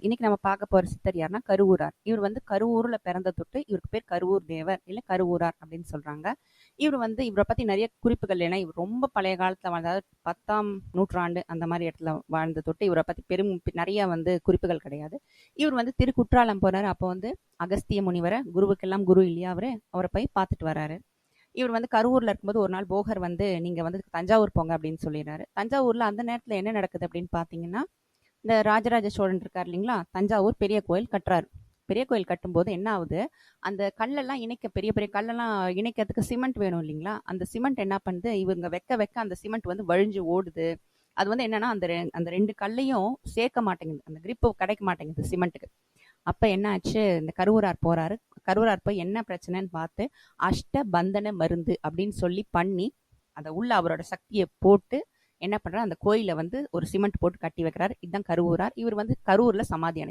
இன்னைக்கு நம்ம பார்க்க போற சித்தர் யாருன்னா கருவூரார். இவர் வந்து கருவூர்ல பிறந்த தொட்டு இவருக்கு பேர் கருவூர் தேவர் இல்ல கருவூரார் அப்படின்னு சொல்றாங்க. இவரை பத்தி நிறைய குறிப்புகள், ஏன்னா இவர் ரொம்ப பழைய காலத்துல வாழ்ந்தார். 10ஆம் நூற்றாண்டு அந்த மாதிரி இடத்துல வாழ்ந்த தொட்டு இவரை பத்தி நிறைய குறிப்புகள் கிடையாது. இவர் திருக்குற்றாலம் போறாரு. அப்போ அகஸ்திய முனிவரை, குருவுக்கெல்லாம் குரு இல்லையா அவரை போய் பார்த்துட்டு வராரு. இவர் கரூர்ல இருக்கும்போது ஒரு நாள் போகர் நீங்க தஞ்சாவூர் போங்க அப்படின்னு சொல்லிடுறாரு. தஞ்சாவூர்ல அந்த நேரத்துல என்ன நடக்குது அப்படின்னு பாத்தீங்கன்னா, இந்த ராஜராஜ சோழன் இருக்கார் இல்லைங்களா, தஞ்சாவூர் பெரிய கோயில் கட்டுறாரு. பெரிய கோயில் கட்டும்போது என்ன ஆகுது, அந்த கல்லெல்லாம் பெரிய பெரிய கல்லெல்லாம் இணைக்கிறதுக்கு சிமெண்ட் வேணும் இல்லைங்களா, அந்த சிமெண்ட் என்ன பண்ணுது, இவங்க வைக்க வைக்க அந்த சிமெண்ட் வழிஞ்சு ஓடுது. அது என்னன்னா அந்த ரெண்டு கல்லையும் சேர்க்க மாட்டேங்குது, அந்த கிரிப்பு கிடைக்க மாட்டேங்குது சிமெண்ட்டுக்கு. அப்ப என்ன ஆச்சு, இந்த கருவூரார் போறாரு. கருவூரார் போய் என்ன பிரச்சனைன்னு பார்த்து அஷ்ட பந்தன மருந்து அப்படின்னு சொல்லி பண்ணி அதை உள்ள அவரோட சக்தியை போட்டு என்ன பண்றாரு, அந்த கோயில ஒரு சிமெண்ட் போட்டு கட்டி வைக்கிறார். இதுதான் கருவூரார். இவர் கரூர்ல சமாதி அடைந்தார்.